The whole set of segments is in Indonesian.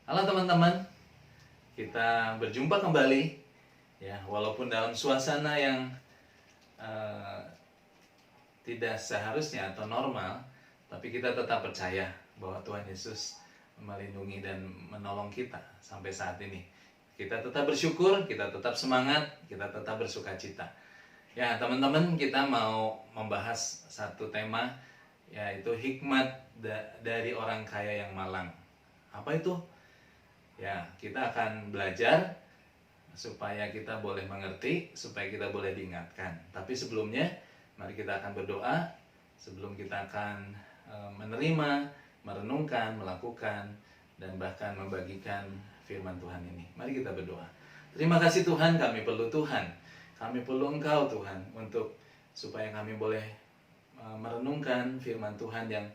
Halo teman-teman, kita berjumpa kembali ya, walaupun dalam suasana yang eh, tidak seharusnya atau normal, tapi kita tetap percaya bahwa Tuhan Yesus melindungi dan menolong kita sampai saat ini. Kita tetap bersyukur, kita tetap semangat, kita tetap bersukacita. Ya, teman-teman, kita mau membahas satu tema, yaitu hikmat dari orang kaya yang malang. Apa itu? Ya, kita akan belajar supaya kita boleh mengerti, supaya kita boleh diingatkan. Tapi sebelumnya, mari kita akan berdoa sebelum kita akan menerima, merenungkan, melakukan, dan bahkan membagikan firman Tuhan ini. Mari kita berdoa. Terima kasih Tuhan, kami perlu Tuhan. Kami perlu Engkau Tuhan untuk supaya kami boleh merenungkan firman Tuhan yang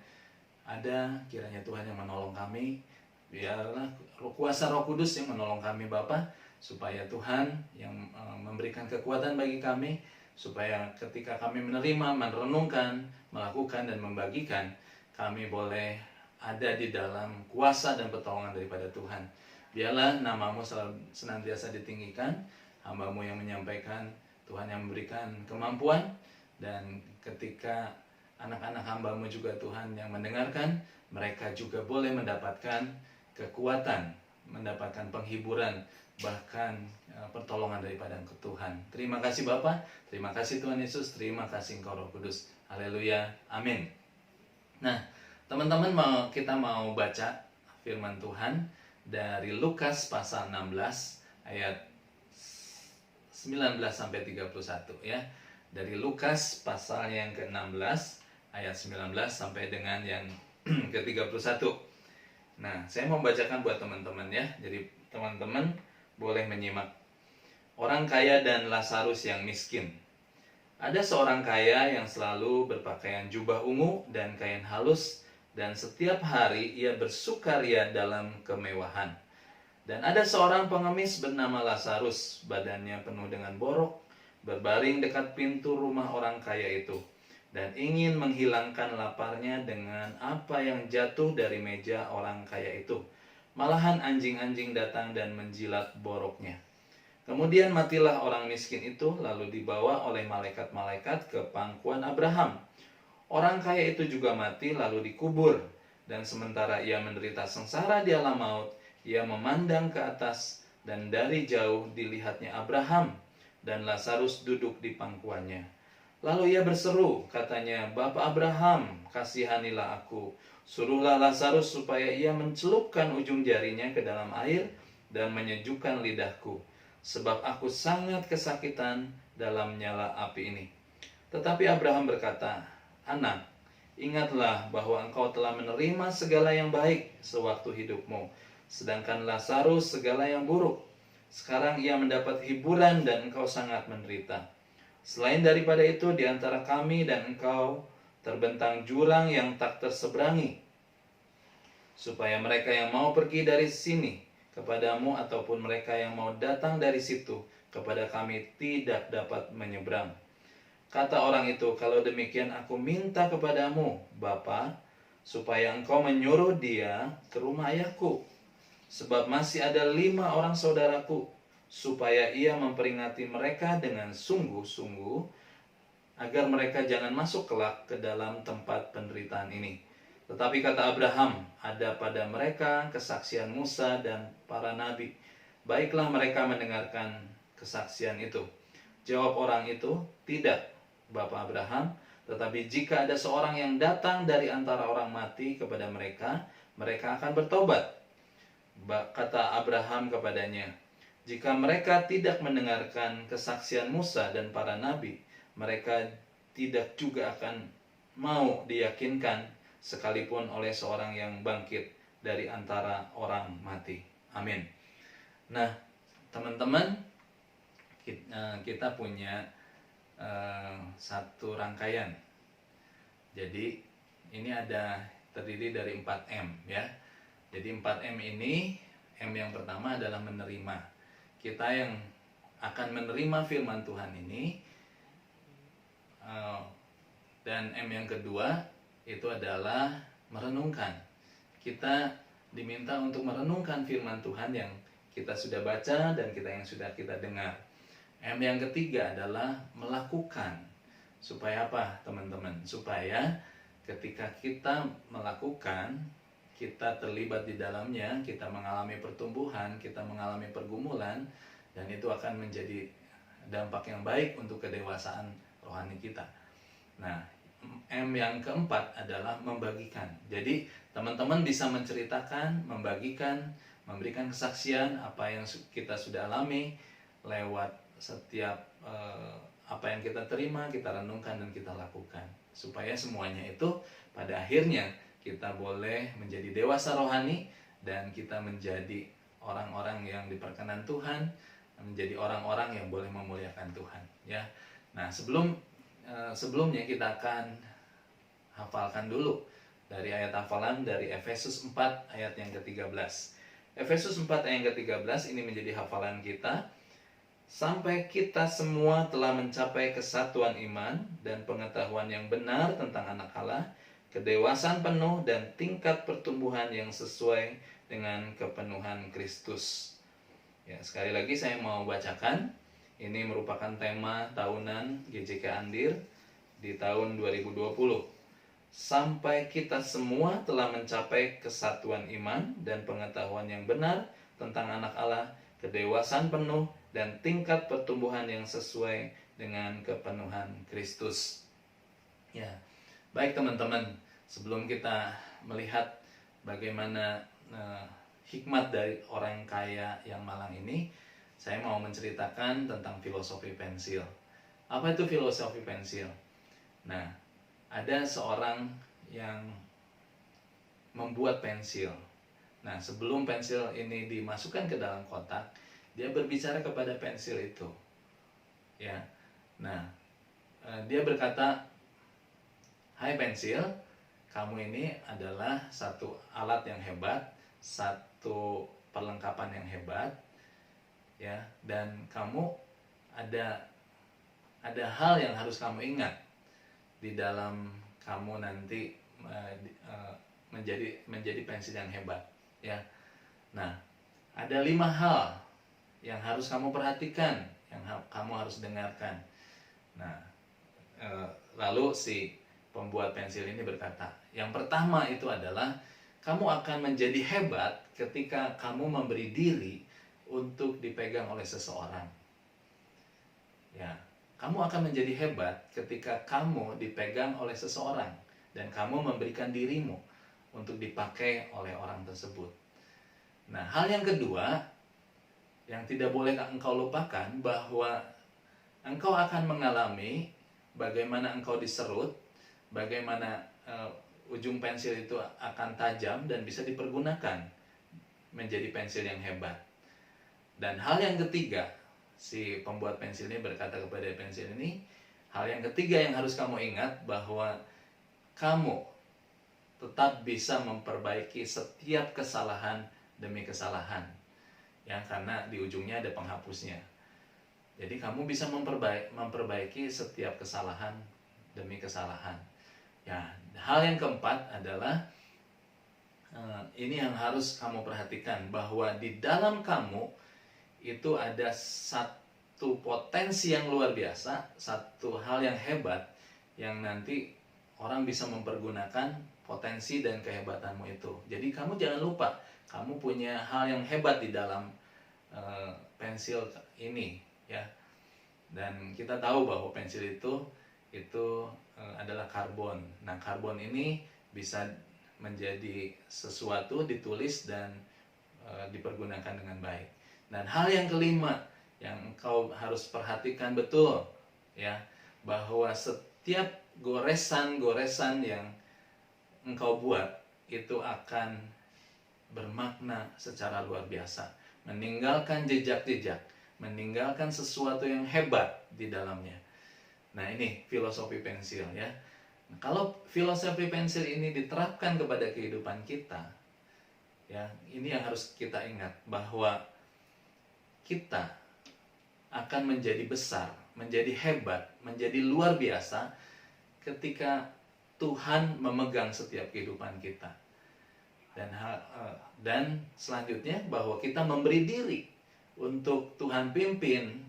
ada, kiranya Tuhan yang menolong kami. Biarlah kuasa Roh Kudus yang menolong kami Bapa, supaya Tuhan yang memberikan kekuatan bagi kami, supaya ketika kami menerima, merenungkan, melakukan dan membagikan, kami boleh ada di dalam kuasa dan pertolongan daripada Tuhan. Biarlah namamu senantiasa ditinggikan, hamba-Mu yang menyampaikan, Tuhan yang memberikan kemampuan, dan ketika anak-anak hamba-Mu juga Tuhan yang mendengarkan, mereka juga boleh mendapatkan kekuatan, mendapatkan penghiburan, bahkan pertolongan daripada Tuhan. Terima kasih Bapa, terima kasih Tuhan Yesus, terima kasih Engkau Roh Kudus. Haleluya, amin. Nah, teman-teman, kita mau baca firman Tuhan dari Lukas pasal 16 ayat 19 sampai 31 ya. Dari Lukas pasal yang ke-16 ayat 19 sampai dengan yang ke-31. Nah, saya mau bacakan buat teman-teman ya. Jadi teman-teman boleh menyimak. Orang kaya dan Lazarus yang miskin. Ada seorang kaya yang selalu berpakaian jubah ungu dan kain halus, dan setiap hari ia bersukaria dalam kemewahan. Dan ada seorang pengemis bernama Lazarus, badannya penuh dengan borok, berbaring dekat pintu rumah orang kaya itu, dan ingin menghilangkan laparnya dengan apa yang jatuh dari meja orang kaya itu. Malahan anjing-anjing datang dan menjilat boroknya. Kemudian matilah orang miskin itu, lalu dibawa oleh malaikat-malaikat ke pangkuan Abraham. Orang kaya itu juga mati, lalu dikubur. Dan sementara ia menderita sengsara di alam maut, ia memandang ke atas, dan dari jauh dilihatnya Abraham, dan Lazarus duduk di pangkuannya. Lalu ia berseru, katanya, "Bapa Abraham, kasihanilah aku. Suruhlah Lazarus supaya ia mencelupkan ujung jarinya ke dalam air dan menyejukkan lidahku, sebab aku sangat kesakitan dalam nyala api ini." Tetapi Abraham berkata, "Anak, ingatlah bahwa engkau telah menerima segala yang baik sewaktu hidupmu, sedangkan Lazarus segala yang buruk. Sekarang ia mendapat hiburan dan engkau sangat menderita. Selain daripada itu, di antara kami dan engkau terbentang jurang yang tak terseberangi, supaya mereka yang mau pergi dari sini kepadamu ataupun mereka yang mau datang dari situ kepada kami tidak dapat menyeberang." Kata orang itu, "Kalau demikian aku minta kepadamu, Bapa, supaya engkau menyuruh dia ke rumah ayahku, sebab masih ada 5 orang saudaraku, supaya ia memperingati mereka dengan sungguh-sungguh, agar mereka jangan masuk kelak ke dalam tempat penderitaan ini." Tetapi kata Abraham, "Ada pada mereka kesaksian Musa dan para nabi. Baiklah mereka mendengarkan kesaksian itu." Jawab orang itu, "Tidak, Bapak Abraham, tetapi jika ada seorang yang datang dari antara orang mati kepada mereka, mereka akan bertobat." Kata Abraham kepadanya, "Jika mereka tidak mendengarkan kesaksian Musa dan para nabi, mereka tidak juga akan mau diyakinkan sekalipun oleh seorang yang bangkit dari antara orang mati." Amin. Nah, teman-teman, kita punya satu rangkaian. Jadi ini terdiri dari 4M ya. Jadi 4M ini, M yang pertama adalah menerima. Kita yang akan menerima firman Tuhan ini, dan M yang kedua itu adalah merenungkan. Kita diminta untuk merenungkan firman Tuhan yang kita sudah baca dan yang sudah kita dengar. M yang ketiga adalah melakukan. Supaya apa, teman-teman? Supaya ketika kita melakukan, kita terlibat di dalamnya, kita mengalami pertumbuhan, kita mengalami pergumulan, dan itu akan menjadi dampak yang baik untuk kedewasaan rohani kita. Nah, M yang keempat adalah membagikan. Jadi, teman-teman bisa menceritakan, membagikan, memberikan kesaksian apa yang kita sudah alami lewat setiap apa yang kita terima, kita renungkan dan kita lakukan. Supaya semuanya itu pada akhirnya kita boleh menjadi dewasa rohani dan kita menjadi orang-orang yang diperkenan Tuhan, menjadi orang-orang yang boleh memuliakan Tuhan, ya. Nah, sebelumnya kita akan hafalkan dulu dari ayat hafalan dari Efesus 4 ayat yang ke-13. Efesus 4 ayat yang ke-13 ini menjadi hafalan kita. Sampai kita semua telah mencapai kesatuan iman dan pengetahuan yang benar tentang anak Allah, kedewasaan penuh dan tingkat pertumbuhan yang sesuai dengan kepenuhan Kristus. Ya, sekali lagi saya mau bacakan. Ini merupakan tema tahunan GJK Andir di tahun 2020. Sampai kita semua telah mencapai kesatuan iman dan pengetahuan yang benar tentang anak Allah, kedewasaan penuh dan tingkat pertumbuhan yang sesuai dengan kepenuhan Kristus. Ya, baik teman-teman, sebelum kita melihat bagaimana hikmat dari orang kaya yang malang ini, saya mau menceritakan tentang filosofi pensil. Apa itu filosofi pensil? Nah, ada seorang yang membuat pensil. Nah, sebelum pensil ini dimasukkan ke dalam kotak, dia berbicara kepada pensil itu. Ya. Nah, dia berkata, "Hai pensil, kamu ini adalah satu alat yang hebat, satu perlengkapan yang hebat, ya, dan kamu ada hal yang harus kamu ingat di dalam kamu nanti menjadi pensil yang hebat, ya. Nah, ada 5 hal yang harus kamu perhatikan, yang kamu harus dengarkan." Nah, lalu si pembuat pensil ini berkata, yang pertama itu adalah kamu akan menjadi hebat ketika kamu memberi diri untuk dipegang oleh seseorang. Ya, kamu akan menjadi hebat ketika kamu dipegang oleh seseorang dan kamu memberikan dirimu untuk dipakai oleh orang tersebut. Nah, hal yang kedua yang tidak boleh engkau lupakan, bahwa engkau akan mengalami bagaimana engkau diserut, bagaimana ujung pensil itu akan tajam dan bisa dipergunakan menjadi pensil yang hebat. Dan hal yang ketiga, si pembuat pensil ini berkata kepada pensil ini, hal yang ketiga yang harus kamu ingat, bahwa kamu tetap bisa memperbaiki setiap kesalahan demi kesalahan, ya, karena di ujungnya ada penghapusnya. Jadi kamu bisa memperbaiki setiap kesalahan demi kesalahan. Ya, hal yang keempat adalah ini yang harus kamu perhatikan, bahwa di dalam kamu itu ada satu potensi yang luar biasa, satu hal yang hebat yang nanti orang bisa mempergunakan potensi dan kehebatanmu itu. Jadi kamu jangan lupa, kamu punya hal yang hebat di dalam pensil ini, ya. Dan kita tahu bahwa pensil itu adalah karbon. Nah, karbon ini bisa menjadi sesuatu ditulis dan dipergunakan dengan baik. Dan hal yang kelima yang engkau harus perhatikan betul, ya, bahwa setiap goresan-goresan yang engkau buat itu akan bermakna secara luar biasa, meninggalkan jejak-jejak, meninggalkan sesuatu yang hebat di dalamnya. Nah, ini filosofi pensil, ya. Nah, kalau filosofi pensil ini diterapkan kepada kehidupan kita, ya, ini yang harus kita ingat, bahwa kita akan menjadi besar, menjadi hebat, menjadi luar biasa ketika Tuhan memegang setiap kehidupan kita. Dan selanjutnya bahwa kita memberi diri untuk Tuhan pimpin,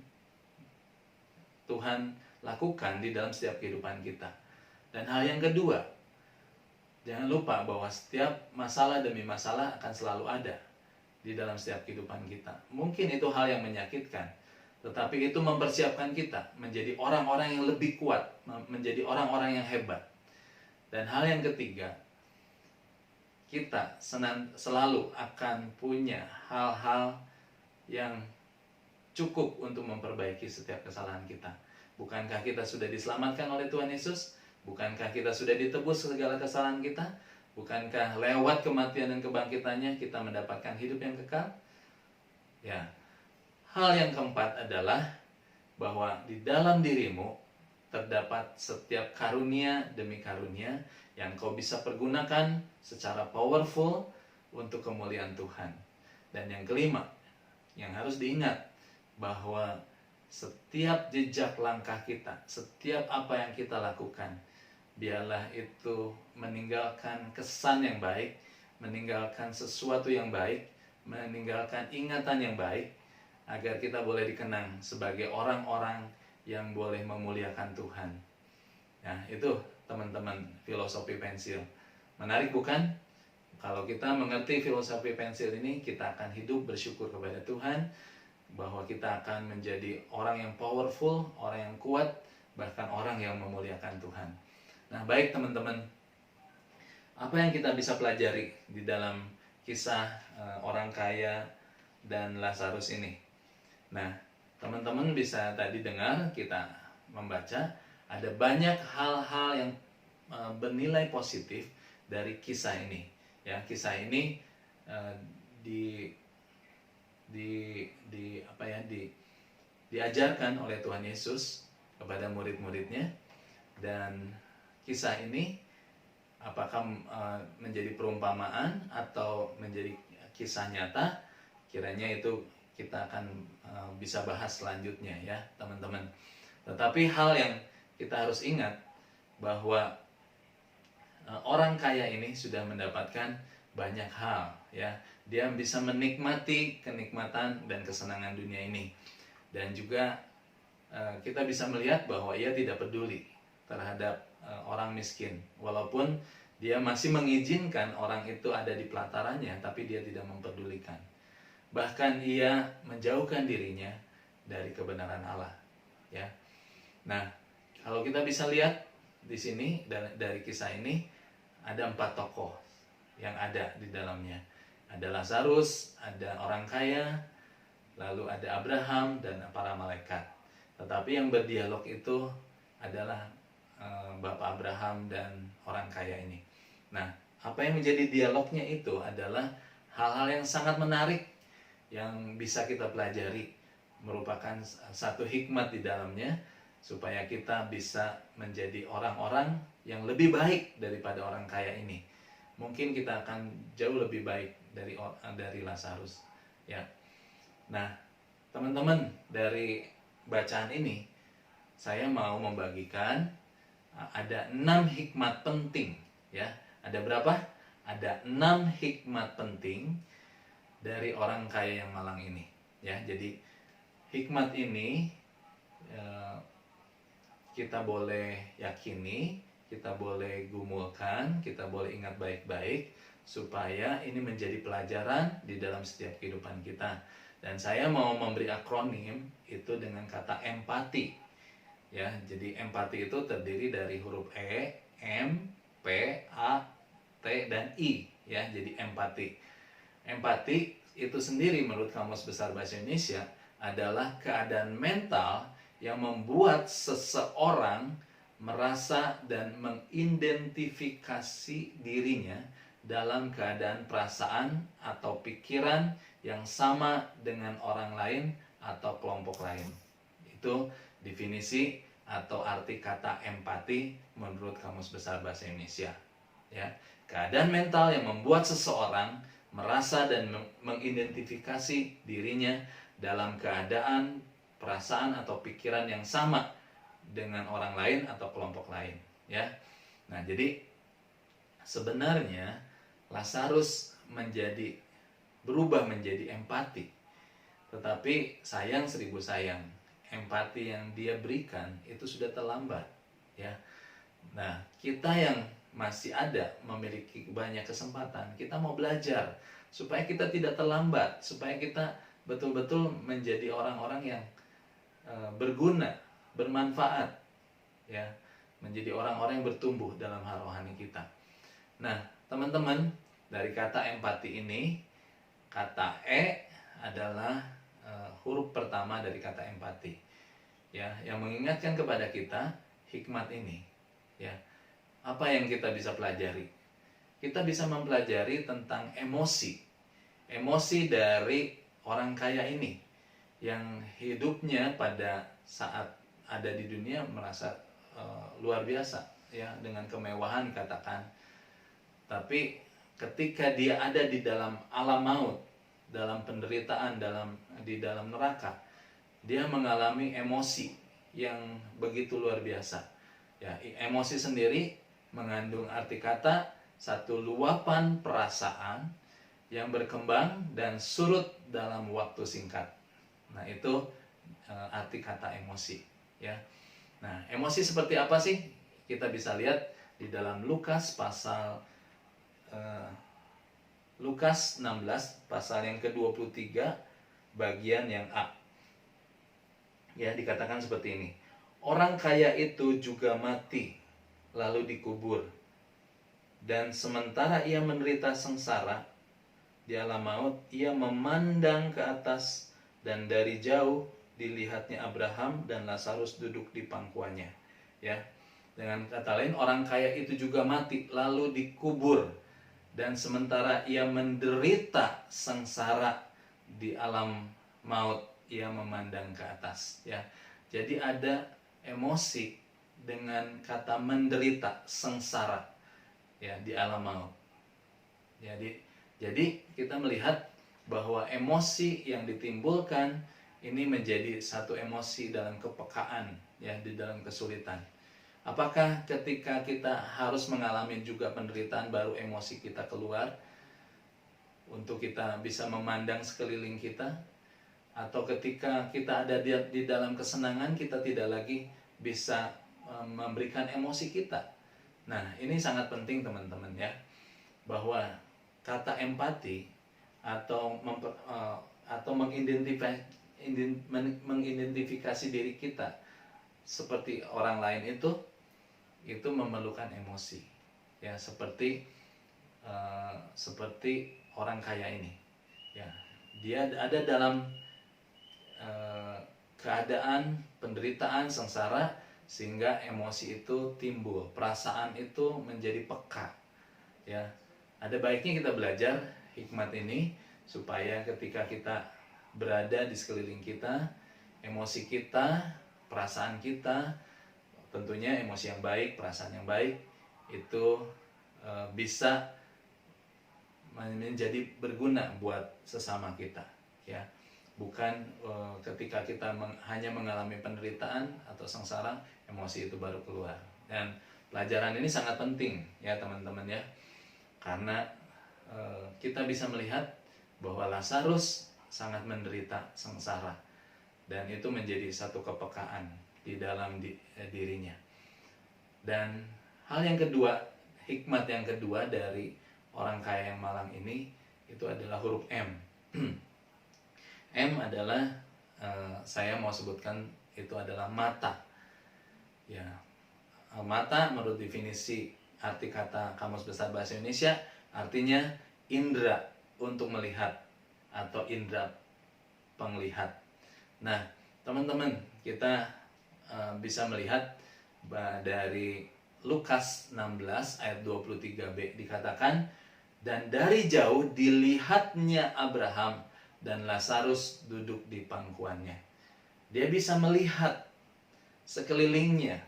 Tuhan lakukan di dalam setiap kehidupan kita. Dan hal yang kedua, jangan lupa bahwa setiap masalah demi masalah akan selalu ada di dalam setiap kehidupan kita. Mungkin itu hal yang menyakitkan, tetapi itu mempersiapkan kita menjadi orang-orang yang lebih kuat, menjadi orang-orang yang hebat. Dan hal yang ketiga, kita selalu akan punya hal-hal yang cukup untuk memperbaiki setiap kesalahan kita. Bukankah kita sudah diselamatkan oleh Tuhan Yesus? Bukankah kita sudah ditebus segala kesalahan kita? Bukankah lewat kematian dan kebangkitannya kita mendapatkan hidup yang kekal? Ya. Hal yang keempat adalah bahwa di dalam dirimu terdapat setiap karunia demi karunia yang kau bisa pergunakan secara powerful untuk kemuliaan Tuhan. Dan yang kelima, yang harus diingat bahwa setiap jejak langkah kita, setiap apa yang kita lakukan, biarlah itu meninggalkan kesan yang baik, meninggalkan sesuatu yang baik, meninggalkan ingatan yang baik, agar kita boleh dikenang sebagai orang-orang yang boleh memuliakan Tuhan. Ya, itu teman-teman filosofi pensil. Menarik bukan? Kalau kita mengerti filosofi pensil ini, kita akan hidup bersyukur kepada Tuhan, bahwa kita akan menjadi orang yang powerful, orang yang kuat, bahkan orang yang memuliakan Tuhan. Nah, baik teman-teman, apa yang kita bisa pelajari di dalam kisah orang kaya dan Lazarus ini? Nah, teman-teman bisa tadi dengar kita membaca ada banyak hal-hal yang bernilai positif dari kisah ini. Ya, kisah ini diajarkan oleh Tuhan Yesus kepada murid-muridnya, dan kisah ini apakah menjadi perumpamaan atau menjadi kisah nyata, kiranya itu kita akan bisa bahas selanjutnya ya teman-teman. Tetapi hal yang kita harus ingat bahwa orang kaya ini sudah mendapatkan banyak hal ya. Dia bisa menikmati kenikmatan dan kesenangan dunia ini. Dan juga kita bisa melihat bahwa ia tidak peduli terhadap orang miskin. Walaupun dia masih mengizinkan orang itu ada di pelatarannya, tapi dia tidak mempedulikan. Bahkan ia menjauhkan dirinya dari kebenaran Allah. Ya. Nah, kalau kita bisa lihat di sini dari kisah ini ada 4 tokoh yang ada di dalamnya. Ada Lazarus, ada orang kaya, lalu ada Abraham dan para malaikat. Tetapi yang berdialog itu adalah Bapak Abraham dan orang kaya ini. Nah, apa yang menjadi dialognya itu adalah hal-hal yang sangat menarik yang bisa kita pelajari, merupakan satu hikmat di dalamnya supaya kita bisa menjadi orang-orang yang lebih baik daripada orang kaya ini. Mungkin kita akan jauh lebih baik dari Lazarus ya. Nah, teman-teman, dari bacaan ini saya mau membagikan ada 6 hikmat penting ya. Ada berapa? Ada 6 hikmat penting dari orang kaya yang malang ini ya. Jadi hikmat ini kita boleh yakini, kita boleh gumulkan, kita boleh ingat baik-baik supaya ini menjadi pelajaran di dalam setiap kehidupan kita. Dan saya mau memberi akronim itu dengan kata empati ya. Jadi empati itu terdiri dari huruf E, M, P, A, T, dan I ya. Jadi empati. Empati itu sendiri menurut Kamus Besar Bahasa Indonesia adalah keadaan mental yang membuat seseorang merasa dan mengidentifikasi dirinya dalam keadaan perasaan atau pikiran yang sama dengan orang lain atau kelompok lain. Itu definisi atau arti kata empati menurut Kamus Besar Bahasa Indonesia. Ya, keadaan mental yang membuat seseorang merasa dan mengidentifikasi dirinya dalam keadaan, perasaan atau pikiran yang sama dengan orang lain atau kelompok lain ya. Nah, jadi sebenarnya Lazarus berubah menjadi empati. Tetapi sayang 1000 sayang, empati yang dia berikan itu sudah terlambat, ya. Nah, kita yang masih ada memiliki banyak kesempatan, kita mau belajar supaya kita tidak terlambat, supaya kita betul-betul menjadi orang-orang yang berguna, bermanfaat, ya, menjadi orang-orang yang bertumbuh dalam hal rohani kita. Nah, teman-teman, dari kata empati ini, kata E adalah huruf pertama dari kata empati, ya, yang mengingatkan kepada kita hikmat ini, ya. Apa yang kita bisa pelajari? Kita bisa mempelajari tentang emosi dari orang kaya ini, yang hidupnya pada saat ada di dunia merasa luar biasa, ya, dengan kemewahan katakan. Tapi ketika dia ada di dalam alam maut, dalam penderitaan, di dalam neraka, dia mengalami emosi yang begitu luar biasa. Ya, emosi sendiri mengandung arti kata satu luapan perasaan yang berkembang dan surut dalam waktu singkat. Nah, itu arti kata emosi, ya. Nah, emosi seperti apa sih? Kita bisa lihat di dalam Lukas pasal Lukas 16 pasal yang ke-23 bagian yang A. Ya, dikatakan seperti ini. Orang kaya itu juga mati lalu dikubur. Dan sementara ia menderita sengsara di alam maut, ia memandang ke atas dan dari jauh dilihatnya Abraham dan Lazarus duduk di pangkuannya. Ya. Dengan kata lain, orang kaya itu juga mati lalu dikubur. Dan sementara ia menderita sengsara di alam maut, ia memandang ke atas, ya. Jadi ada emosi dengan kata menderita, sengsara, ya, di alam maut. Jadi kita melihat bahwa emosi yang ditimbulkan ini menjadi satu emosi dalam kepekaan, ya, di dalam kesulitan. Apakah ketika kita harus mengalami juga penderitaan baru emosi kita keluar untuk kita bisa memandang sekeliling kita? Atau ketika kita ada di dalam kesenangan kita tidak lagi bisa memberikan emosi kita? Nah, ini sangat penting teman-teman, ya, bahwa kata empati atau mengidentifikasi diri kita seperti orang lain itu memerlukan emosi, ya, seperti orang kaya ini, ya, dia ada dalam keadaan penderitaan sengsara sehingga emosi itu timbul, perasaan itu menjadi peka, ya. Ada baiknya kita belajar hikmat ini supaya ketika kita berada di sekeliling kita, emosi kita, perasaan kita, tentunya emosi yang baik, perasaan yang baik itu bisa menjadi berguna buat sesama kita, ya. Bukan ketika kita hanya mengalami penderitaan atau sengsara, emosi itu baru keluar. Dan pelajaran ini sangat penting, ya teman-teman, ya, karena kita bisa melihat bahwa Lazarus sangat menderita sengsara dan itu menjadi satu kepekaan di dalam dirinya. Dan hal yang kedua, hikmat yang kedua dari orang kaya yang malang ini itu adalah huruf M. M adalah saya mau sebutkan itu adalah mata, ya. Mata menurut definisi arti kata Kamus Besar Bahasa Indonesia artinya indera untuk melihat atau indera penglihat. Nah, teman-teman, kita bisa melihat dari Lukas 16 ayat 23b dikatakan, dan dari jauh dilihatnya Abraham dan Lazarus duduk di pangkuannya. Dia bisa melihat sekelilingnya.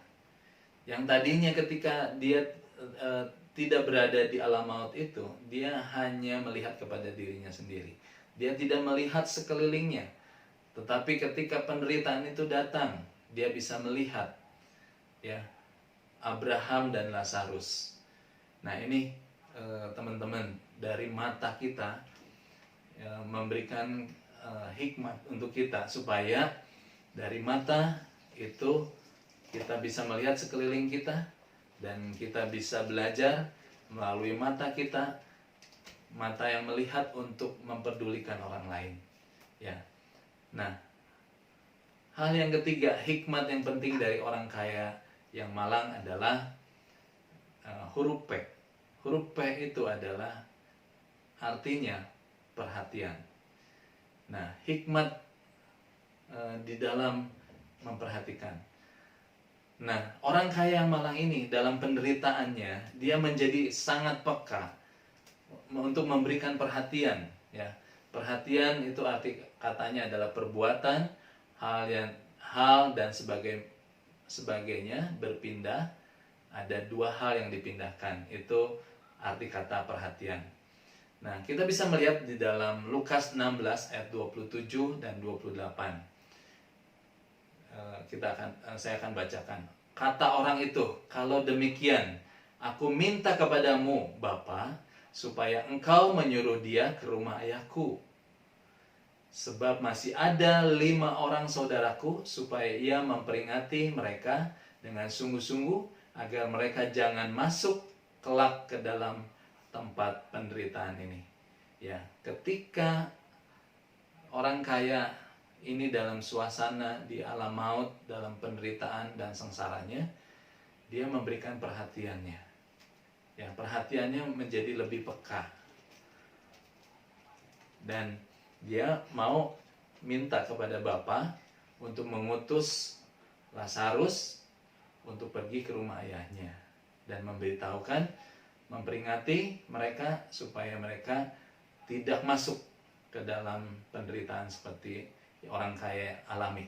Yang tadinya ketika dia tidak berada di alam maut itu, dia hanya melihat kepada dirinya sendiri. Dia tidak melihat sekelilingnya. Tetapi ketika penderitaan itu datang, dia bisa melihat, ya, Abraham dan Lazarus. Nah, ini teman-teman, dari mata kita, ya, memberikan hikmat untuk kita supaya dari mata itu kita bisa melihat sekeliling kita dan kita bisa belajar melalui mata kita, mata yang melihat untuk memperdulikan orang lain. Ya. Nah, hal yang ketiga, hikmat yang penting dari orang kaya yang malang adalah huruf P. Huruf P itu adalah artinya perhatian. Nah, hikmat di dalam memperhatikan. Nah, orang kaya yang malang ini dalam penderitaannya, dia menjadi sangat peka untuk memberikan perhatian. Ya, perhatian itu arti katanya adalah perbuatan, hal dan sebagainya berpindah. Ada dua hal yang dipindahkan, itu arti kata perhatian. Nah, kita bisa melihat di dalam Lukas 16 ayat 27 dan 28. Saya akan bacakan. Kata orang itu, "Kalau demikian, aku minta kepadamu, Bapa, supaya engkau menyuruh dia ke rumah ayahku. Sebab masih ada 5 orang saudaraku, supaya ia memperingati mereka dengan sungguh-sungguh, agar mereka jangan masuk kelak ke dalam tempat penderitaan ini." Ya, ketika orang kaya ini dalam suasana di alam maut, dalam penderitaan dan sengsaranya, dia memberikan perhatiannya. Ya, perhatiannya menjadi lebih peka. Dan dia mau minta kepada Bapa untuk mengutus Lazarus untuk pergi ke rumah ayahnya dan memberitahukan, memperingati mereka supaya mereka tidak masuk ke dalam penderitaan seperti orang kaya alami.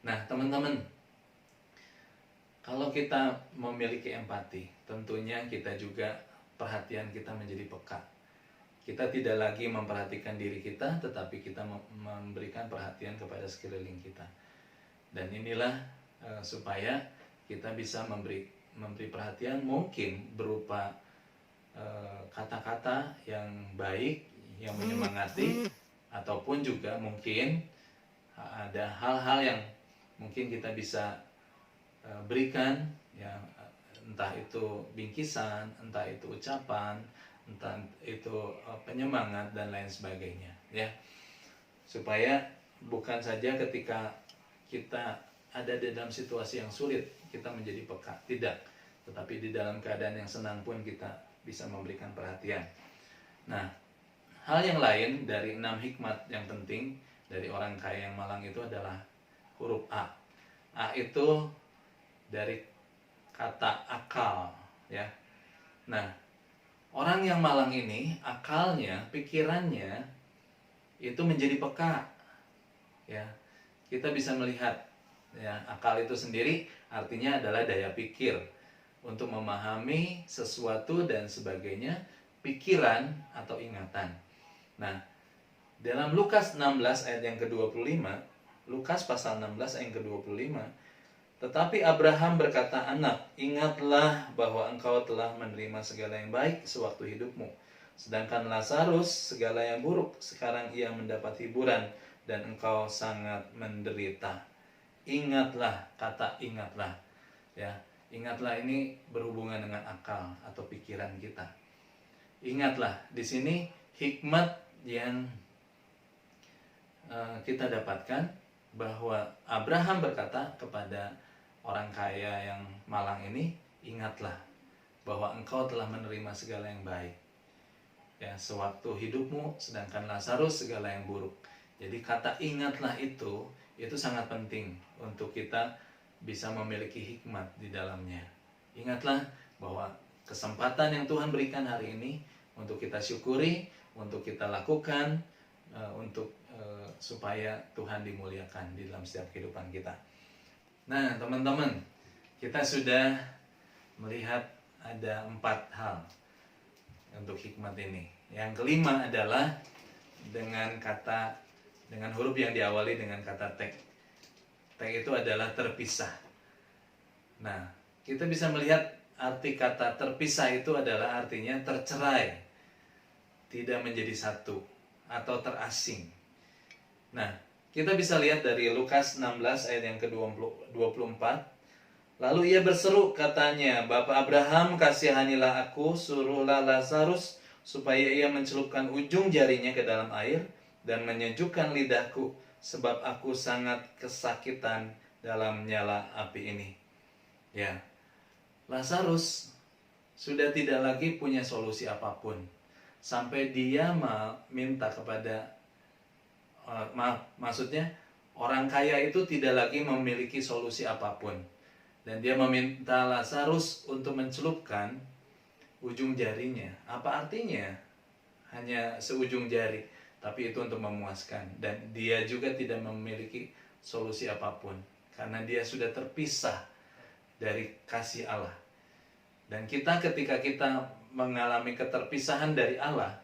Nah, teman-teman, kalau kita memiliki empati, tentunya kita juga perhatian kita menjadi peka. Kita tidak lagi memperhatikan diri kita, tetapi kita memberikan perhatian kepada sekeliling kita. Dan inilah supaya kita bisa memberi perhatian, mungkin berupa kata-kata yang baik, yang menyemangati, ataupun juga mungkin ada hal-hal yang mungkin kita bisa berikan, ya, entah itu bingkisan, entah itu ucapan, entah itu penyemangat dan lain sebagainya, ya, supaya bukan saja ketika kita ada di dalam situasi yang sulit kita menjadi peka, tidak, tetapi di dalam keadaan yang senang pun kita bisa memberikan perhatian. Nah, hal yang lain dari 6 hikmat yang penting dari orang kaya yang malang itu adalah huruf A. A itu dari kata akal, ya. Nah, orang yang malang ini akalnya, pikirannya itu menjadi peka. Ya. Kita bisa melihat, ya, akal itu sendiri artinya adalah daya pikir untuk memahami sesuatu dan sebagainya, pikiran atau ingatan. Nah, dalam Lukas 16 ayat yang ke-25, Lukas pasal 16 ayat yang ke-25, "Tetapi Abraham berkata, Anak, ingatlah bahwa engkau telah menerima segala yang baik sewaktu hidupmu. Sedangkan Lazarus segala yang buruk, sekarang ia mendapat hiburan dan engkau sangat menderita." Ingatlah, kata ingatlah. Ya, ingatlah ini berhubungan dengan akal atau pikiran kita. Ingatlah, di sini hikmat yang kita dapatkan bahwa Abraham berkata kepada orang kaya yang malang ini, "Ingatlah bahwa engkau telah menerima segala yang baik, ya, sewaktu hidupmu, sedangkan Lazarus segala yang buruk." Jadi kata ingatlah itu sangat penting untuk kita bisa memiliki hikmat di dalamnya. Ingatlah bahwa kesempatan yang Tuhan berikan hari ini untuk kita syukuri, untuk kita lakukan, supaya Tuhan dimuliakan di dalam setiap kehidupan kita. Nah, teman-teman, kita sudah melihat ada 4 hal untuk hikmat ini. Yang kelima adalah dengan huruf yang diawali dengan kata tek. Tek itu adalah terpisah. Nah, kita bisa melihat arti kata terpisah itu adalah artinya tercerai, tidak menjadi satu atau terasing. Nah, kita bisa lihat dari Lukas 16 ayat yang ke-24. Lalu ia berseru katanya, "Bapa Abraham, kasihanilah aku, suruhlah Lazarus supaya ia mencelupkan ujung jarinya ke dalam air dan menyejukkan lidahku, sebab aku sangat kesakitan dalam nyala api ini." Ya, Lazarus sudah tidak lagi punya solusi apapun. Sampai dia minta kepada, maksudnya orang kaya itu tidak lagi memiliki solusi apapun. Dan dia meminta Lazarus untuk mencelupkan ujung jarinya. Apa artinya? Hanya seujung jari, tapi itu untuk memuaskan. Dan dia juga tidak memiliki solusi apapun, karena dia sudah terpisah dari kasih Allah. Dan kita ketika kita mengalami keterpisahan dari Allah,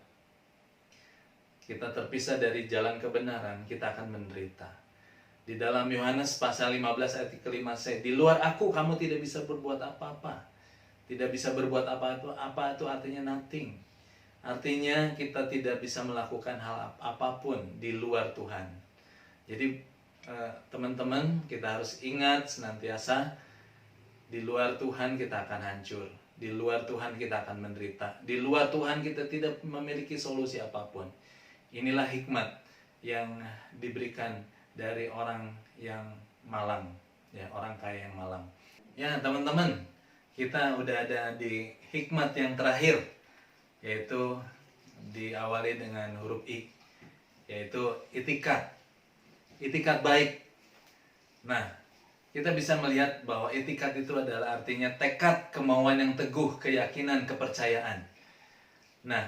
kita terpisah dari jalan kebenaran, kita akan menderita. Di dalam Yohanes pasal 15 ayat ke-5c, "Di luar aku kamu tidak bisa berbuat apa-apa." Tidak bisa berbuat apa-apa, apa itu artinya nothing. Artinya kita tidak bisa melakukan hal apapun di luar Tuhan. Jadi teman-teman, kita harus ingat senantiasa, di luar Tuhan kita akan hancur. Di luar Tuhan kita akan menderita. Di luar Tuhan kita tidak memiliki solusi apapun. Inilah hikmat yang diberikan dari orang yang malang, ya, orang kaya yang malang. Ya, teman-teman, kita udah ada di hikmat yang terakhir, yaitu diawali dengan huruf I, yaitu itikat. Itikat baik. Nah, kita bisa melihat bahwa itikat itu adalah artinya tekad, kemauan yang teguh, keyakinan, kepercayaan. Nah,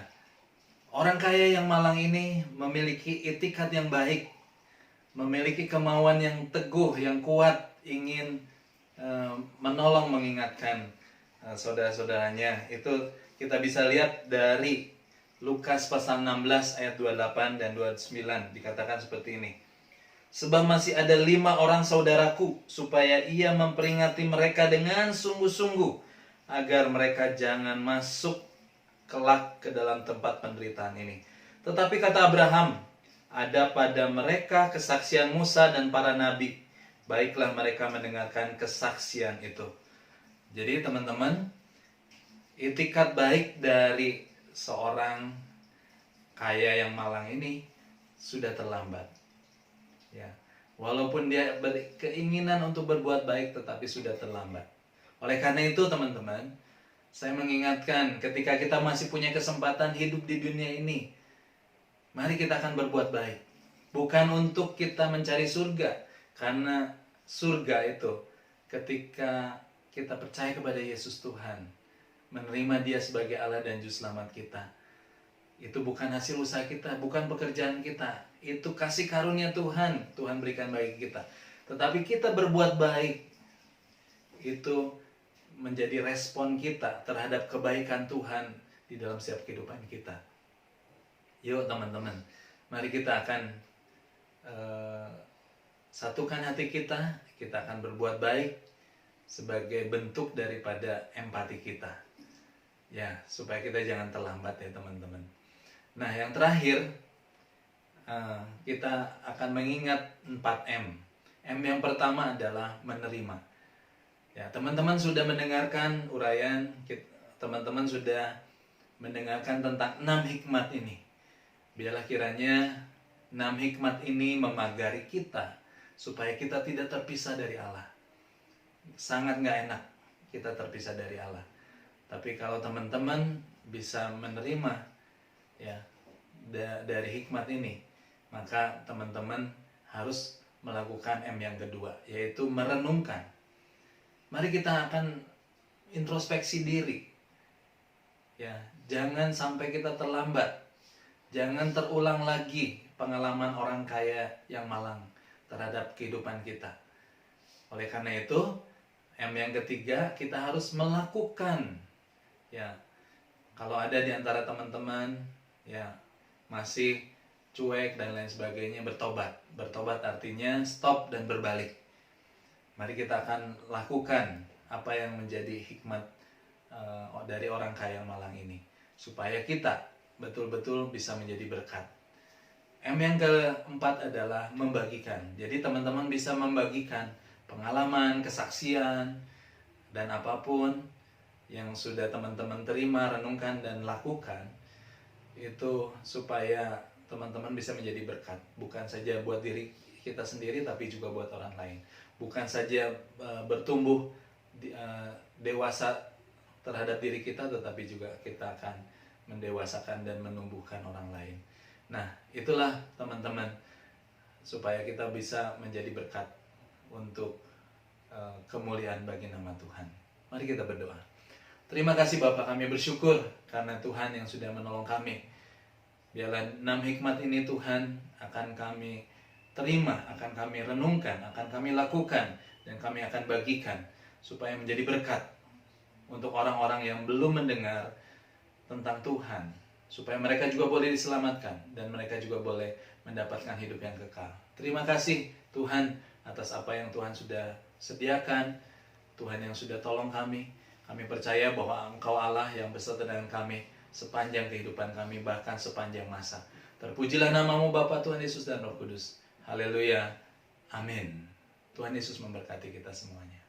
orang kaya yang malang ini memiliki itikat yang baik, memiliki kemauan yang teguh, yang kuat, ingin menolong, mengingatkan saudara-saudaranya. Itu kita bisa lihat dari Lukas pasal 16 ayat 28 dan 29, dikatakan seperti ini. "Sebab masih ada 5 orang saudaraku, supaya ia memperingati mereka dengan sungguh-sungguh, agar mereka jangan masuk kelak ke dalam tempat penderitaan ini. Tetapi kata Abraham, ada pada mereka kesaksian Musa dan para nabi. Baiklah mereka mendengarkan kesaksian itu." Jadi teman-teman, itikat baik dari seorang kaya yang malang ini sudah terlambat. Ya, walaupun dia berkeinginan untuk berbuat baik, tetapi sudah terlambat. Oleh karena itu teman-teman, saya mengingatkan, ketika kita masih punya kesempatan hidup di dunia ini, mari kita akan berbuat baik. Bukan untuk kita mencari surga, karena surga itu ketika kita percaya kepada Yesus Tuhan, menerima Dia sebagai Allah dan Juru Selamat kita, itu bukan hasil usaha kita, bukan pekerjaan kita. Itu kasih karunia Tuhan, Tuhan berikan bagi kita. Tetapi kita berbuat baik, itu menjadi respon kita terhadap kebaikan Tuhan di dalam setiap kehidupan kita. Yuk teman-teman, mari kita akan satukan hati kita akan berbuat baik sebagai bentuk daripada empati kita. Ya, supaya kita jangan terlambat ya teman-teman. Nah, yang terakhir, kita akan mengingat 4M. M yang pertama adalah menerima. Ya, teman-teman sudah mendengarkan uraian, teman-teman sudah mendengarkan tentang 6 hikmat ini. Biarlah kiranya 6 hikmat ini memagari kita supaya kita tidak terpisah dari Allah. Sangat gak enak kita terpisah dari Allah. Tapi kalau teman-teman bisa menerima ya dari hikmat ini, maka teman-teman harus melakukan M yang kedua, yaitu merenungkan. Mari kita akan introspeksi diri. Ya, jangan sampai kita terlambat. Jangan terulang lagi pengalaman orang kaya yang malang terhadap kehidupan kita. Oleh karena itu, M yang ketiga, kita harus melakukan. Ya, kalau ada di antara teman-teman ya masih cuek dan lain sebagainya, bertobat. Bertobat artinya stop dan berbalik. Mari kita akan lakukan apa yang menjadi hikmat dari orang kaya Malang ini, supaya kita betul-betul bisa menjadi berkat. M yang keempat adalah membagikan. Jadi teman-teman bisa membagikan pengalaman, kesaksian, dan apapun yang sudah teman-teman terima, renungkan, dan lakukan, itu supaya teman-teman bisa menjadi berkat. Bukan saja buat diri kita sendiri, tapi juga buat orang lain. Bukan saja bertumbuh dewasa terhadap diri kita, tetapi juga kita akan mendewasakan dan menumbuhkan orang lain. Nah, itulah teman-teman, supaya kita bisa menjadi berkat untuk kemuliaan bagi nama Tuhan. Mari kita berdoa. Terima kasih Bapa, kami bersyukur karena Tuhan yang sudah menolong kami. Biarlah 6 hikmat ini Tuhan akan kami terima, akan kami renungkan, akan kami lakukan, dan kami akan bagikan supaya menjadi berkat untuk orang-orang yang belum mendengar tentang Tuhan, supaya mereka juga boleh diselamatkan dan mereka juga boleh mendapatkan hidup yang kekal. Terima kasih Tuhan atas apa yang Tuhan sudah sediakan, Tuhan yang sudah tolong kami. Kami percaya bahwa Engkau Allah yang beserta dengan kami sepanjang kehidupan kami, bahkan sepanjang masa. Terpujilah nama-Mu Bapa, Tuhan Yesus dan Roh Kudus. Haleluya. Amin. Tuhan Yesus memberkati kita semuanya.